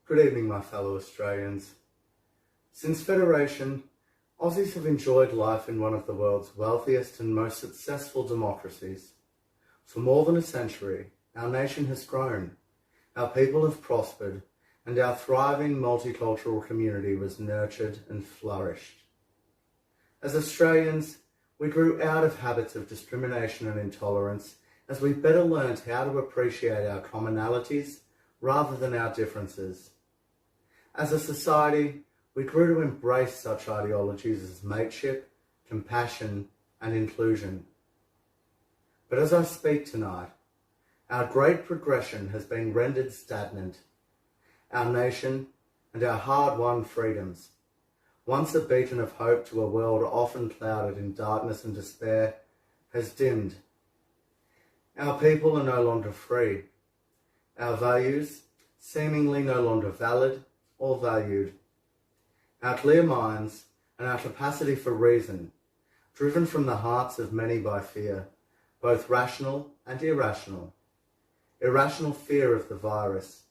Good evening, my fellow Australians. Since Federation, Aussies have enjoyed life in one of the world's wealthiest and most successful democracies. For more than a century, our nation has grown, our people have prospered, and our thriving multicultural community was nurtured and flourished. As Australians, we grew out of habits of discrimination and intolerance as we better learned how to appreciate our commonalities rather than our differences. As a society, we grew to embrace such ideologies as mateship, compassion, and inclusion. But as I speak tonight, our great progression has been rendered stagnant. Our nation and our hard-won freedoms, once a beacon of hope to a world often clouded in darkness and despair, has dimmed. Our people are no longer free. Our values seemingly no longer valid or valued. Our clear minds and our capacity for reason, driven from the hearts of many by fear, both rational and irrational. Irrational fear of the virus,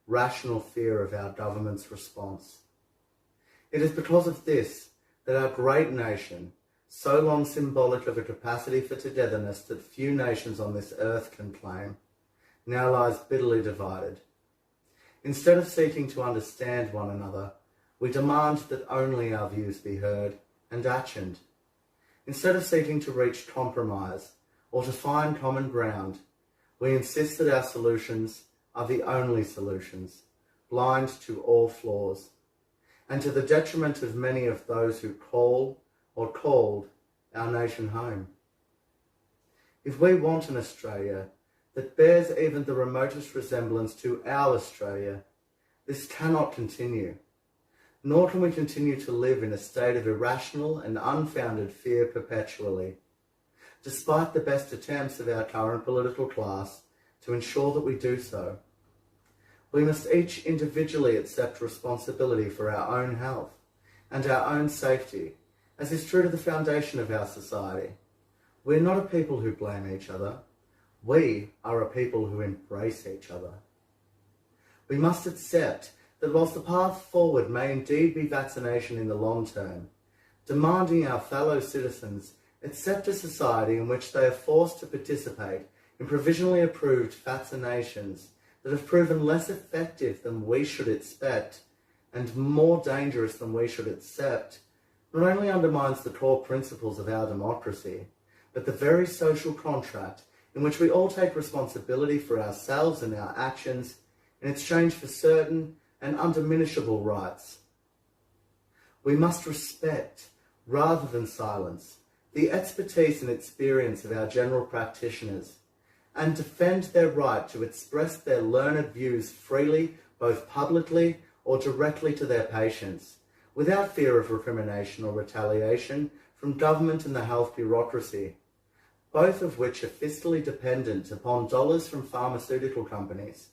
rational fear of our government's response. It is because of this that our great nation, so long symbolic of a capacity for togetherness that few nations on this earth can claim, now lies bitterly divided. Instead of seeking to understand one another, we demand that only our views be heard and actioned. Instead of seeking to reach compromise or to find common ground, we insist that our solutions are the only solutions, blind to all flaws, and to the detriment of many of those who call or called our nation home. If we want an Australia that bears even the remotest resemblance to our Australia, this cannot continue. Nor can we continue to live in a state of irrational and unfounded fear perpetually, despite the best attempts of our current political class to ensure that we do so. We must each individually accept responsibility for our own health and our own safety, as is true to the foundation of our society. We're not a people who blame each other. We are a people who embrace each other. We must accept that whilst the path forward may indeed be vaccination in the long term, demanding our fellow citizens accept a society in which they are forced to participate in provisionally approved vaccinations that have proven less effective than we should expect and more dangerous than we should accept, not only undermines the core principles of our democracy, but the very social contract in which we all take responsibility for ourselves and our actions in exchange for certain and undiminishable rights. We must respect, rather than silence, the expertise and experience of our general practitioners and defend their right to express their learned views freely, both publicly or directly to their patients, without fear of recrimination or retaliation from government and the health bureaucracy, both of which are fiscally dependent upon dollars from pharmaceutical companies.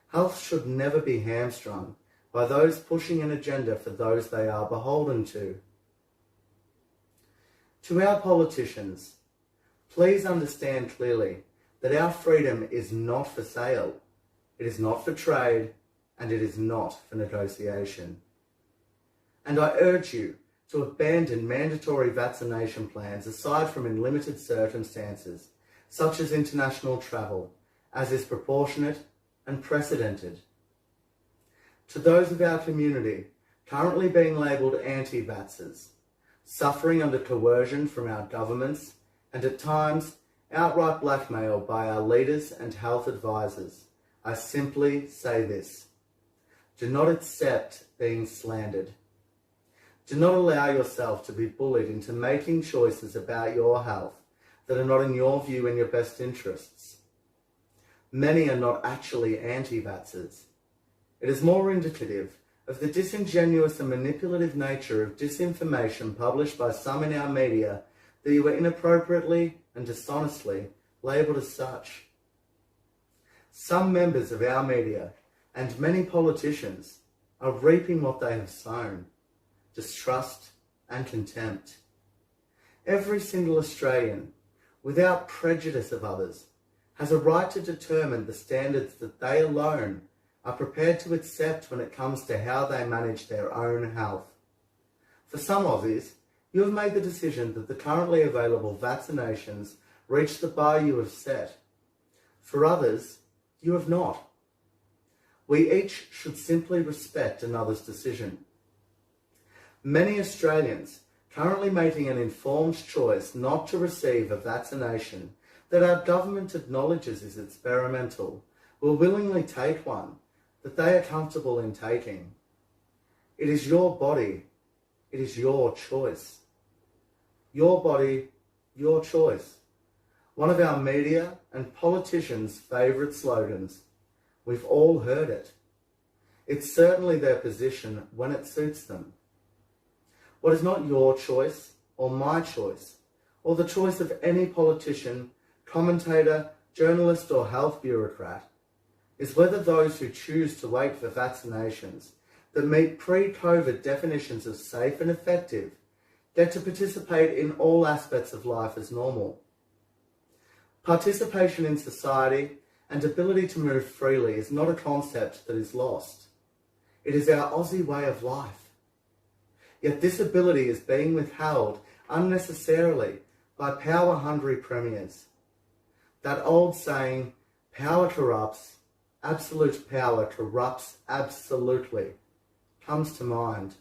Health should never be hamstrung by those pushing an agenda for those they are beholden to. To our politicians, please understand clearly that our freedom is not for sale, it is not for trade, and it is not for negotiation. And I urge you to abandon mandatory vaccination plans aside from in limited circumstances, such as international travel, as is proportionate and precedented. To those of our community currently being labelled anti-vaxxers, suffering under coercion from our governments and at times outright blackmail by our leaders and health advisors, I simply say this: do not accept being slandered. Do not allow yourself to be bullied into making choices about your health that are not in your view in your best interests. Many are not actually anti-vaxxers. It is more indicative of the disingenuous and manipulative nature of disinformation published by some in our media that you were inappropriately and dishonestly labelled as such. Some members of our media and many politicians are reaping what they have sown: distrust and contempt. Every single Australian, without prejudice of others, has a right to determine the standards that they alone are prepared to accept when it comes to how they manage their own health. For some Aussies, you have made the decision that the currently available vaccinations reach the bar you have set. For others, you have not. We each should simply respect another's decision. Many Australians currently making an informed choice not to receive a vaccination that our government acknowledges is experimental will willingly take one that they are comfortable in taking. It is your body. It is your choice. Your body, your choice. One of our media and politicians' favourite slogans. We've all heard it. It's certainly their position when it suits them. What is not your choice or my choice or the choice of any politician, commentator, journalist or health bureaucrat is whether those who choose to wait for vaccinations that meet pre-COVID definitions of safe and effective get to participate in all aspects of life as normal. Participation in society and ability to move freely is not a concept that is lost. It is our Aussie way of life. Yet this ability is being withheld unnecessarily by power-hungry premiers. That old saying, power corrupts, absolute power corrupts absolutely, comes to mind.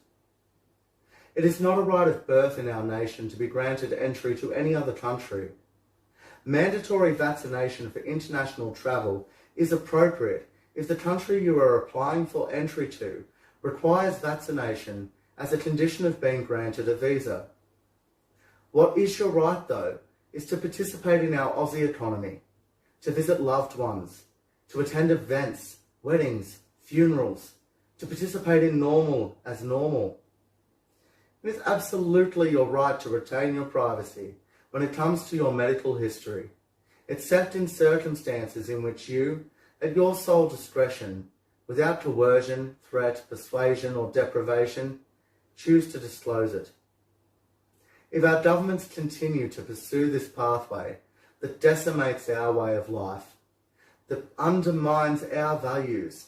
It is not a right of birth in our nation to be granted entry to any other country. Mandatory vaccination for international travel is appropriate if the country you are applying for entry to requires vaccination as a condition of being granted a visa. What is your right, though, is to participate in our Aussie economy, to visit loved ones, to attend events, weddings, funerals, to participate in normal as normal. It is absolutely your right to retain your privacy when it comes to your medical history, except in circumstances in which you, at your sole discretion, without coercion, threat, persuasion or deprivation, choose to disclose it. If our governments continue to pursue this pathway that decimates our way of life, that undermines our values,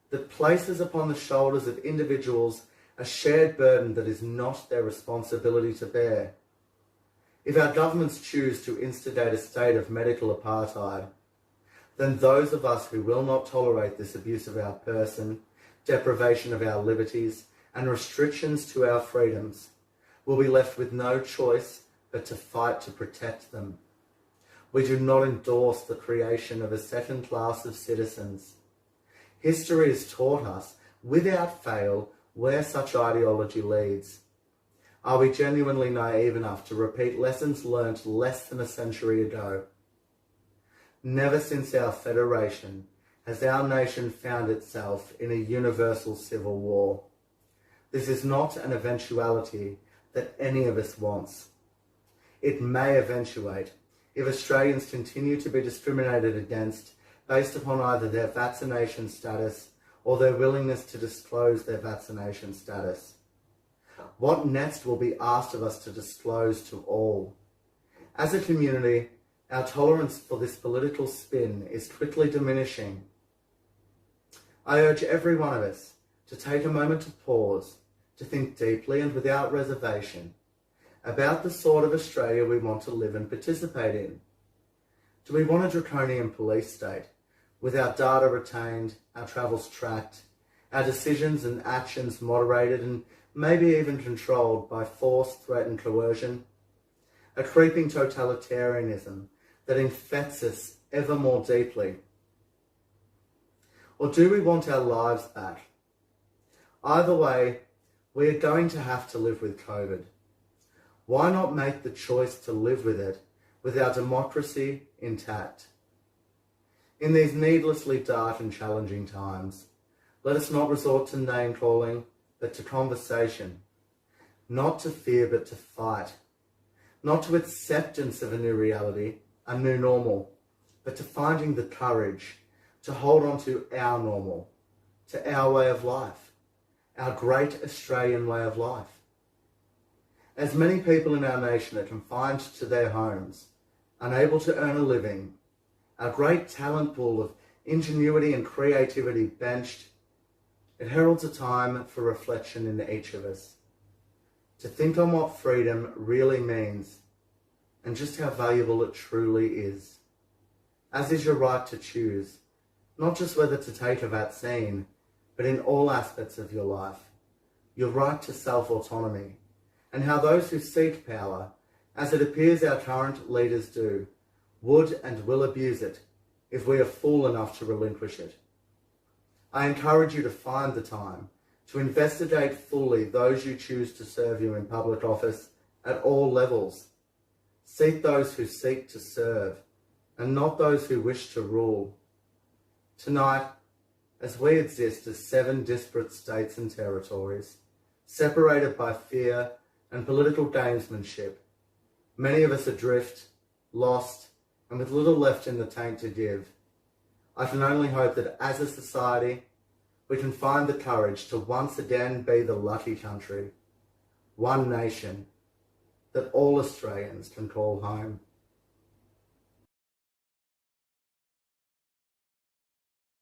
that places upon the shoulders of individuals a shared burden that is not their responsibility to bear, if our governments choose to instigate a state of medical apartheid, then those of us who will not tolerate this abuse of our person, deprivation of our liberties, and restrictions to our freedoms will be left with no choice but to fight to protect them. We do not endorse the creation of a second class of citizens. History has taught us, without fail, where such ideology leads. Are we genuinely naive enough to repeat lessons learnt less than a century ago? Never since our federation has our nation found itself in a universal civil war. This is not an eventuality that any of us wants. It may eventuate if Australians continue to be discriminated against based upon either their vaccination status or their willingness to disclose their vaccination status. What next will be asked of us to disclose to all? As a community, our tolerance for this political spin is quickly diminishing. I urge every one of us to take a moment to pause, to think deeply and without reservation about the sort of Australia we want to live and participate in. Do we want a draconian police state, with our data retained, our travels tracked, our decisions and actions moderated and maybe even controlled by force, threat and coercion? A creeping totalitarianism that infects us ever more deeply? Or do we want our lives back? Either way, we are going to have to live with COVID. Why not make the choice to live with it, with our democracy intact? In these needlessly dark and challenging times, let us not resort to name-calling, but to conversation. Not to fear, but to fight. Not to acceptance of a new reality, a new normal, but to finding the courage to hold on to our normal, to our way of life, our great Australian way of life. As many people in our nation are confined to their homes, unable to earn a living, our great talent pool of ingenuity and creativity benched, it heralds a time for reflection in each of us, to think on what freedom really means and just how valuable it truly is, as is your right to choose, not just whether to take a vaccine, but in all aspects of your life, your right to self-autonomy, and how those who seek power, as it appears our current leaders do, would and will abuse it if we are fool enough to relinquish it. I encourage you to find the time to investigate fully those you choose to serve you in public office at all levels. Seek those who seek to serve, and not those who wish to rule. Tonight, as we exist as 7 disparate states and territories, separated by fear and political gamesmanship, many of us adrift, lost, and with little left in the tank to give. I can only hope that as a society, we can find the courage to once again be the lucky country, one nation that all Australians can call home.